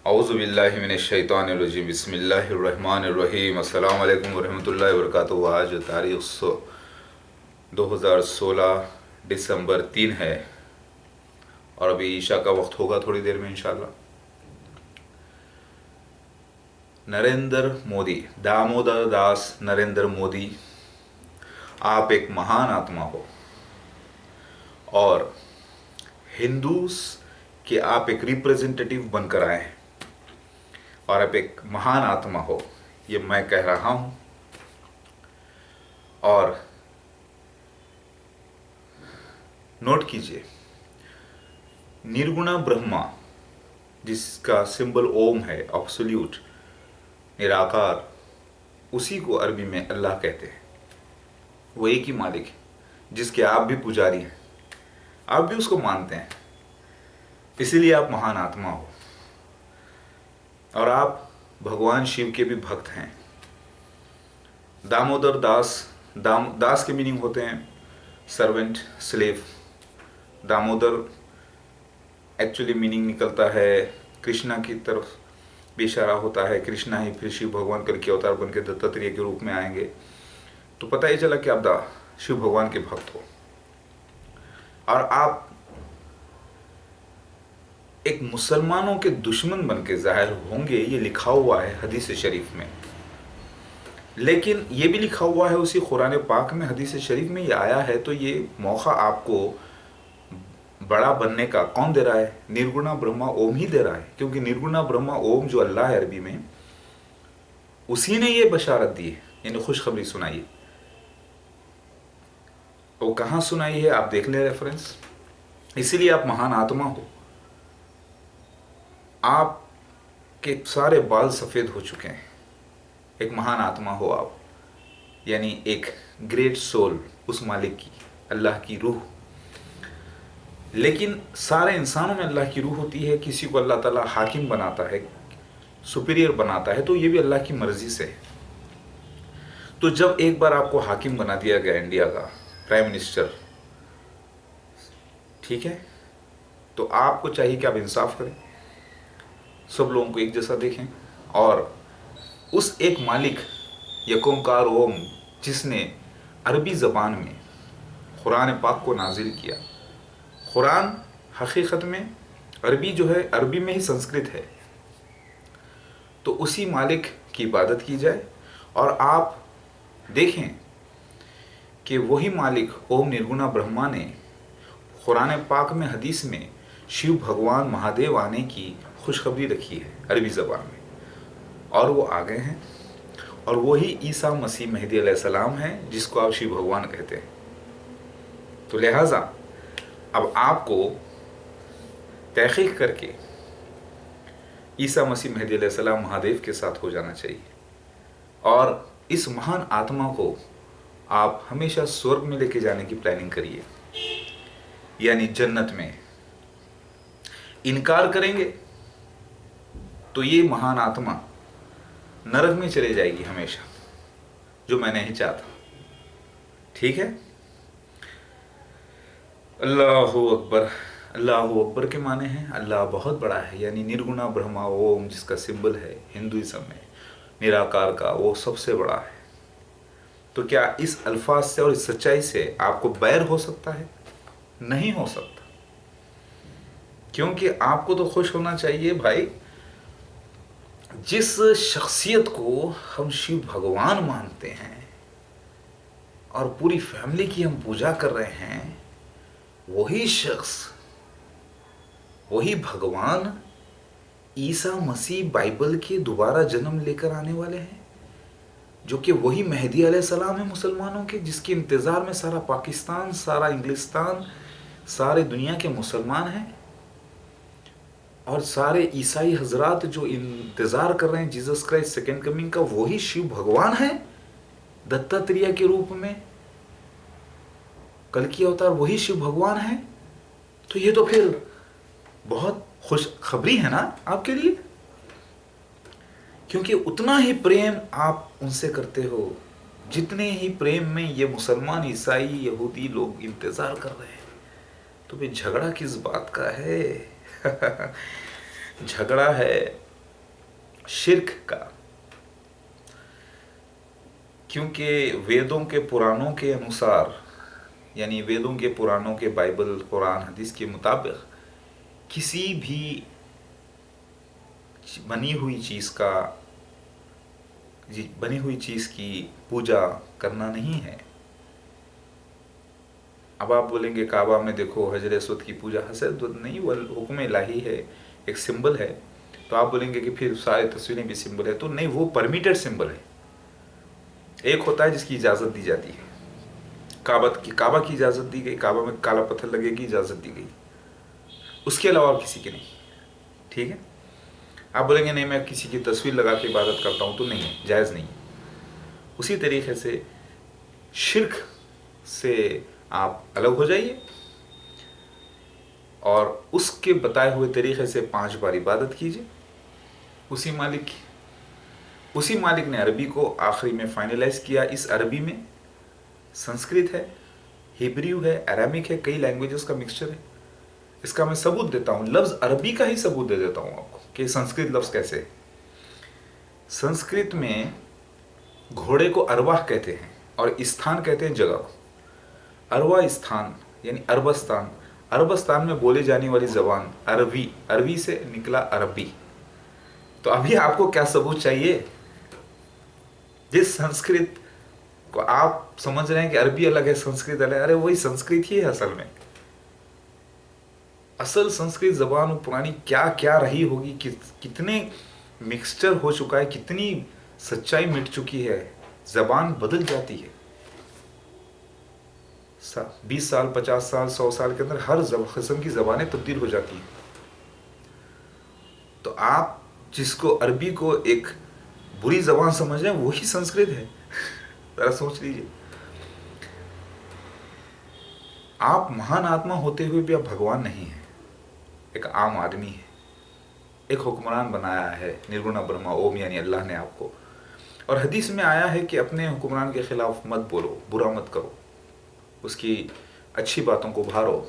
औज़ु बिल्लाहि मिनश्शैतानिर्रजीम बिस्मिल्लाहिर्रहमानिर्रहीम अस्सलामु अलैकुम वरहमतुल्लाहि वबरकातुहू। आज तारीख़ 2016 दिसंबर 3 है और अभी ईशा का वक्त होगा थोड़ी देर में इंशाअल्लाह। नरेंद्र मोदी, दामोदर दास नरेंद्र मोदी, आप एक महान आत्मा हो और हिंदूस के आप एक रिप्रेजेंटेटिव बनकर आए हैं और आप एक महान आत्मा हो, ये मैं कह रहा हूं। और नोट कीजिए, निर्गुणा ब्रह्मा जिसका सिंबल ओम है, एब्सोल्यूट निराकार, उसी को अरबी में अल्लाह कहते हैं। वो एक ही मालिक है जिसके आप भी पुजारी हैं, आप भी उसको मानते हैं, इसीलिए आप महान आत्मा हो और आप भगवान शिव के भी भक्त हैं। दामोदर दास, दास के मीनिंग होते हैं servant, slave. Damodar actually meaning निकलता है कृष्णा की तरफ भी इशारा होता है। कृष्णा ही फिर शिव भगवान कल के अवतार बन के दत्तात्रेय के रूप में आएंगे, तो पता ही चला कि आप शिव भगवान के भक्त हो और आप एक मुसलमानों के दुश्मन बन के जाहिर होंगे, ये लिखा हुआ है हदीस शरीफ में। लेकिन ये भी लिखा हुआ है उसी कुरान पाक में, हदीस शरीफ में ये आया है, तो ये मौका आपको बड़ा बनने का कौन दे रहा है? निर्गुणा ब्रह्मा ओम ही दे रहा है, क्योंकि निर्गुणा ब्रह्मा ओम जो अल्लाह है अरबी में, उसी ने ये बशारत दी है, यानी खुशखबरी सुनाई है। वो कहाँ सुनाई है आप देख लें रेफरेंस। इसीलिए आप महान आत्मा हो, आपके सारे बाल सफ़ेद हो चुके हैं, एक महान आत्मा हो आप, यानी एक ग्रेट सोल, उस मालिक की, अल्लाह की रूह। लेकिन सारे इंसानों में अल्लाह की रूह होती है, किसी को अल्लाह ताला हाकिम बनाता है, सुपीरियर बनाता है, तो ये भी अल्लाह की मर्जी से है। तो जब एक बार आपको हाकिम बना दिया गया, इंडिया का प्राइम मिनिस्टर, ठीक है, तो आपको चाहिए कि आप इंसाफ करें, सब लोगों को एक जैसा देखें और उस एक मालिक यकोंकार ओम जिसने अरबी ज़बान में कुरान पाक को नाजिल किया। कुरान हकीकत में अरबी जो है, अरबी में ही संस्कृत है, तो उसी मालिक की इबादत की जाए। और आप देखें कि वही मालिक ओम निर्गुणा ब्रह्मा ने कुरान पाक में, हदीस में शिव भगवान महादेव आने की खुशखबरी रखी है अरबी ज़बान में, और वो आ गए हैं। और वही ईसा मसीह मेहदी अलैहिस्सलाम हैं जिसको आप शिव भगवान कहते हैं। तो लिहाजा अब आपको तहकीक करके ईसा मसीह मेहदी अलैहिस्सलाम महादेव के साथ हो जाना चाहिए और इस महान आत्मा को आप हमेशा स्वर्ग में लेके जाने की प्लानिंग करिए, यानी जन्नत में। इनकार करेंगे तो ये महान आत्मा नरक में चले जाएगी हमेशा, जो मैं नहीं चाहता। ठीक है, अल्लाहु अकबर। अल्लाहु अकबर के माने हैं अल्लाह बहुत बड़ा है, यानी निर्गुणा ब्रह्मा ओम जिसका सिंबल है हिंदुइज्म में निराकार का, वो सबसे बड़ा है। तो क्या इस अल्फाज से और इस सच्चाई से आपको बैर हो सकता है? नहीं हो सकता, क्योंकि आपको तो खुश होना चाहिए भाई, जिस शख्सियत को हम शिव भगवान मानते हैं और पूरी फैमिली की हम पूजा कर रहे हैं, वही शख्स, वही भगवान ईसा मसीह बाइबल के दोबारा जन्म लेकर आने वाले हैं, जो कि वही मेहदी अलैहिस्सलाम है मुसलमानों के, जिसके इंतज़ार में सारा पाकिस्तान, सारा इंग्लिस्तान, सारे दुनिया के मुसलमान हैं। और सारे ईसाई हजरात जो इंतज़ार कर रहे हैं जीसस क्राइस्ट सेकेंड कमिंग का, वही शिव भगवान है दत्तात्रेय के रूप में, कल की अवतार वही शिव भगवान है। तो ये तो फिर बहुत खुश खबरी है ना आपके लिए, क्योंकि उतना ही प्रेम आप उनसे करते हो जितने ही प्रेम में ये मुसलमान, ईसाई, यहूदी लोग इंतज़ार कर रहे हैं। तो भाई झगड़ा किस बात का है? झगड़ा है शिर्क का, क्योंकि वेदों के पुराणों के अनुसार, यानी वेदों के पुराणों के बाइबल कुरान हदीस के मुताबिक किसी भी बनी हुई चीज़ की पूजा करना नहीं है। अब आप बोलेंगे काबा में देखो हजर अस्वद की पूजा, हसद नहीं, वो हुक्म इलाही है, एक सिंबल है। तो आप बोलेंगे कि फिर सारी तस्वीरें भी सिंबल है, तो नहीं, वो परमिटेड सिंबल है। एक होता है जिसकी इजाज़त दी जाती है, काबा की इजाज़त दी गई, काबा में काला पत्थर लगे की इजाज़त दी गई, उसके अलावा और किसी की नहीं। ठीक है। आप बोलेंगे नहीं मैं किसी की तस्वीर लगा के इबादत करता हूँ, तो नहीं है, जायज़ नहीं है। उसी तरीके से शिर्क से आप अलग हो जाइए और उसके बताए हुए तरीके से 5 बार इबादत कीजिए उसी मालिक ने अरबी को आखिरी में फाइनलाइज किया। इस अरबी में संस्कृत है, हिब्रू है, अरामिक है, कई लैंग्वेजेस का मिक्सचर है। इसका मैं सबूत देता हूँ, लफ्ज़ अरबी का ही सबूत दे देता हूँ आपको कि संस्कृत लफ्ज़ कैसे है। संस्कृत में घोड़े को अरवाह कहते हैं और स्थान कहते हैं जगह को। अरवा स्थान यानी अरबस्तान, अरबस्तान में बोली जाने वाली ज़बान अरबी, अरबी से निकला अरबी। तो अभी आपको क्या सबूत चाहिए? जिस संस्कृत को आप समझ रहे हैं कि अरबी अलग है संस्कृत अलग है, अरे वही संस्कृत ही है असल में। असल संस्कृत ज़बान पुरानी क्या क्या रही होगी, कितने मिक्सचर हो चुका है, कितनी सच्चाई मिट चुकी है। ज़बान बदल जाती है 20 साल, 50 साल, 100 साल के अंदर हर किस्म की ज़बानें तब्दील हो जाती हैं। तो आप जिसको अरबी को एक बुरी ज़बान समझ रहे हैं वही संस्कृत है। जरा सोच लीजिए, आप महान आत्मा होते हुए भी आप भगवान नहीं हैं, एक आम आदमी है। एक हुक्मरान बनाया है निर्गुण ब्रह्मा ओम, यानी अल्लाह ने आपको। और हदीस में आया है कि अपने हुक्मरान के खिलाफ मत बोलो, बुरा मत करो, उसकी अच्छी बातों को उभारो।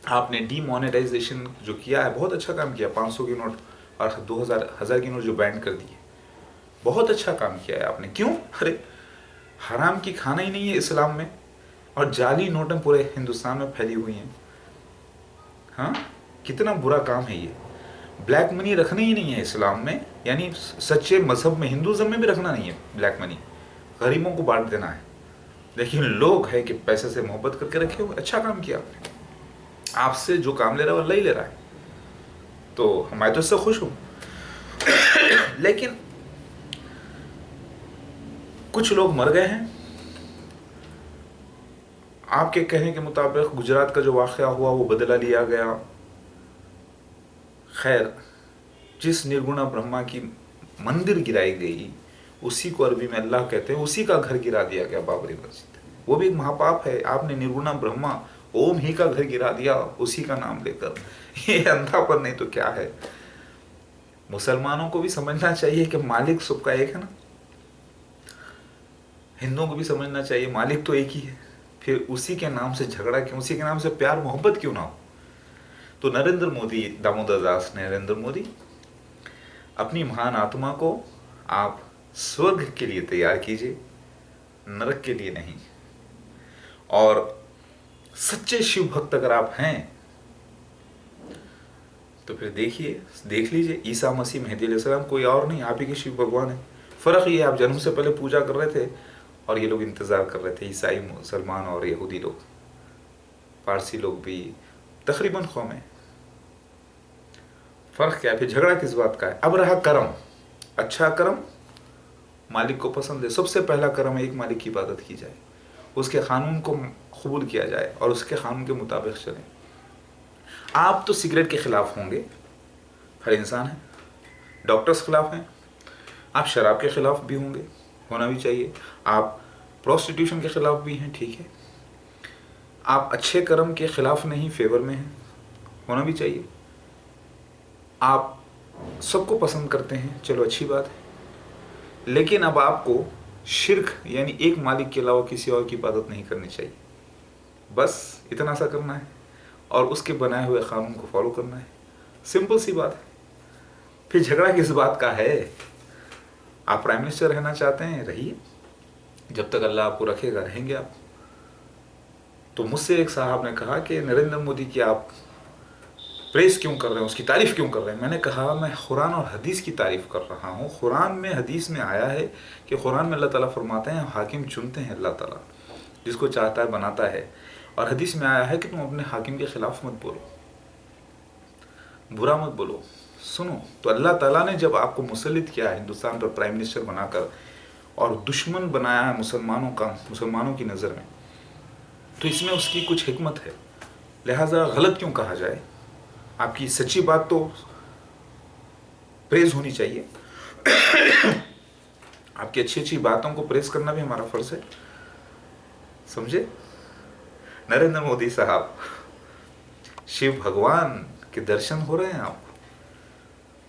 आपने डीमोनेटाइजेशन जो किया है बहुत अच्छा काम किया, 500 की नोट और 2000 की नोट जो बैन कर दिए, बहुत अच्छा काम किया है आपने। क्यों? अरे हराम की खाना ही नहीं है इस्लाम में, और जाली नोटें पूरे हिंदुस्तान में फैली हुई हैं। हाँ, कितना बुरा काम है ये। ब्लैक मनी रखना ही नहीं है इस्लाम में, यानी सच्चे मजहब में हिंदुज़म में भी रखना नहीं है ब्लैक मनी, गरीबों को बांट देना है। लेकिन लोग है कि पैसे से मोहब्बत करके रखे हुए। अच्छा काम किया आपने, आपसे जो काम ले रहा है वो ले रहा है, तो मैं तो इससे खुश हूँ। लेकिन कुछ लोग मर गए हैं। आपके कहने के मुताबिक गुजरात का जो वाक़या हुआ वो बदला लिया गया। खैर, जिस निर्गुणा ब्रह्मा की मंदिर गिराई गई उसी को अरबी में अल्लाह कहते हैं, उसी का घर गिरा दिया गया, बाबरी मस्जिद। वो भी एक महापाप है। आपने निर्गुणा ब्रह्मा ओम ही का घर गिरा दिया उसी का नाम लेकर। ये अंधापन नहीं तो क्या है। मुसलमानों को भी समझना चाहिए कि मालिक सबका एक है ना, हिंदुओं को भी समझना चाहिए मालिक तो एक ही है। फिर उसी के नाम से झगड़ा क्यों, उसी के नाम से प्यार मोहब्बत क्यों ना हो। तो नरेंद्र मोदी, दामोदर दास नरेंद्र मोदी, अपनी महान आत्मा को आप स्वर्ग के लिए तैयार कीजिए, नरक के लिए नहीं। और सच्चे शिव भक्त अगर आप हैं तो फिर देख लीजिए ईसा मसीह मेहदी अलैहिस्सलाम कोई और नहीं, आप ही के शिव भगवान है। फ़र्क ये आप जन्म से पहले पूजा कर रहे थे और ये लोग इंतज़ार कर रहे थे, ईसाई मुसलमान और यहूदी लोग, पारसी लोग भी, तकरीबन कौम है। फ़र्क क्या है? फिर झगड़ा किस बात का है? अब रहा कर्म, अच्छा कर्म मालिक को पसंद है। सबसे पहला कर्म है एक मालिक की इबादत की जाए, उसके क़ानून को कबूल किया जाए और उसके क़ानून के मुताबिक चलें। आप तो सिगरेट के ख़िलाफ़ होंगे, हर इंसान है, डॉक्टर्स ख़िलाफ़ हैं, आप शराब के ख़िलाफ़ भी होंगे, होना भी चाहिए। आप प्रोस्टिट्यूशन के ख़िलाफ़ भी हैं, ठीक है। आप अच्छे कर्म के ख़िलाफ़ नहीं, फेवर में हैं, होना भी चाहिए। आप सबको पसंद करते हैं, चलो अच्छी बात है। लेकिन अब आपको शिर्क यानी एक मालिक के अलावा किसी और की इबादत नहीं करनी चाहिए। बस इतना सा करना है और उसके बनाए हुए क़ानून को फॉलो करना है। सिंपल सी बात है। پھر جھگڑا کس بات کا ہے؟ آپ پرائم منسٹر رہنا چاہتے ہیں، رہیے، جب تک اللہ آپ کو رکھے گا رہیں گے آپ۔ تو مجھ سے ایک صاحب نے کہا کہ نریندر مودی کی آپ پریس کیوں کر رہے ہیں، اس کی تعریف کیوں کر رہے ہیں؟ میں نے کہا میں قرآن اور حدیث کی تعریف کر رہا ہوں۔ قرآن میں، حدیث میں آیا ہے کہ قرآن میں اللہ تعالیٰ فرماتے ہیں حاکم چنتے ہیں اللہ تعالیٰ، جس کو چاہتا ہے بناتا ہے، اور حدیث میں آیا ہے کہ تم اپنے حاکم کے خلاف مت بولو، برا مت بولو، سنو۔ تو اللہ تعالیٰ نے جب آپ کو مسلط کیا ہے ہندوستان پر پرائم منسٹر بنا کر اور دشمن بنایا ہے مسلمانوں کا، مسلمانوں کی نظر میں، تو اس میں اس کی کچھ حکمت ہے، لہٰذا غلط کیوں کہا جائے؟ آپ کی سچی بات تو پریز ہونی چاہیے، آپ کی اچھی اچھی باتوں کو پریز کرنا بھی ہمارا فرض ہے، سمجھے؟ نریندر مودی صاحب، شیو بھگوان کے درشن ہو رہے ہیں آپ کو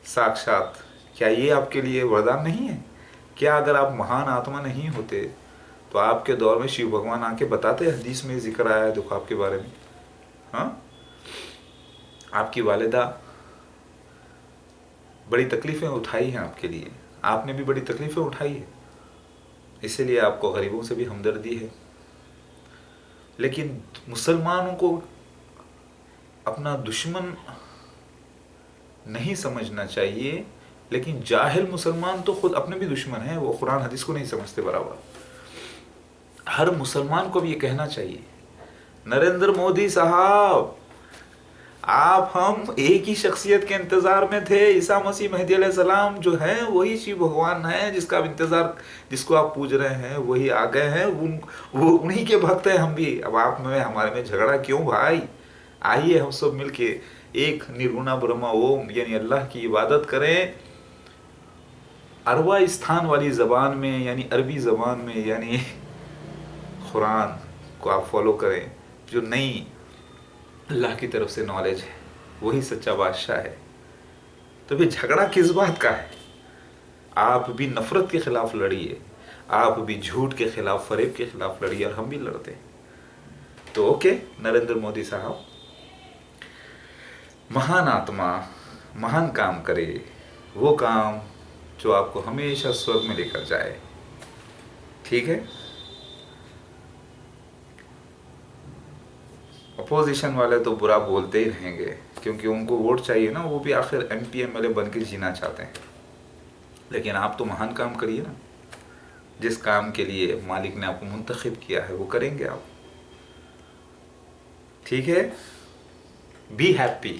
ساکشات، کیا یہ آپ کے لیے وردان نہیں ہے؟ کیا اگر آپ مہان آتما نہیں ہوتے تو آپ کے دور میں شیو بھگوان آ کے بتاتے؟ حدیث میں ذکر آیا ہے دیکھو آپ کے بارے میں، ہاں؟ آپ کی والدہ بڑی تکلیفیں اٹھائی ہیں آپ کے لیے، آپ نے بھی بڑی تکلیفیں اٹھائی ہیں، اسی لیے آپ کو غریبوں سے بھی ہمدردی ہے۔ لیکن مسلمانوں کو اپنا دشمن نہیں سمجھنا چاہیے، لیکن جاہل مسلمان تو خود اپنے بھی دشمن ہیں، وہ قرآن حدیث کو نہیں سمجھتے برابر۔ ہر مسلمان کو بھی یہ کہنا چاہیے نریندر مودی صاحب، آپ ہم ایک ہی شخصیت کے انتظار میں تھے، عیسیٰ مسیح مہدی علیہ السلام جو ہیں وہی شیو بھگوان ہیں، جس کا آپ انتظار، جس کو آپ پوج رہے ہیں وہی آ گئے ہیں، وہ انہی کے بھکت ہیں ہم بھی۔ اب آپ میں ہمارے میں جھگڑا کیوں بھائی؟ آئیے ہم سب مل کے ایک نرگنا برہما اوم یعنی اللہ کی عبادت کریں، ارواستان والی زبان میں یعنی عربی زبان میں، یعنی قرآن کو آپ فالو کریں، جو نئی اللہ کی طرف سے نالج ہے، وہی سچا بادشاہ ہے۔ تو پھر جھگڑا کس بات کا ہے؟ آپ بھی نفرت کے خلاف لڑیے، آپ بھی جھوٹ کے خلاف، فریب کے خلاف لڑیے، اور ہم بھی لڑتے ہیں۔ تو اوکے نریندر مودی صاحب، مہان آتما مہان کام کرے، وہ کام جو آپ کو ہمیشہ سورگ میں لے کر جائے، ٹھیک ہے؟ اپوزیشن والے تو برا بولتے ہی رہیں گے، کیونکہ ان کو ووٹ چاہیے نا، وہ بھی آخر M P M L A بن کے جینا چاہتے ہیں۔ لیکن آپ تو مہان کام کریے نا، جس کام کے لیے مالک نے آپ کو منتخب کیا ہے وہ کریں گے آپ، ٹھیک ہے؟ Be happy.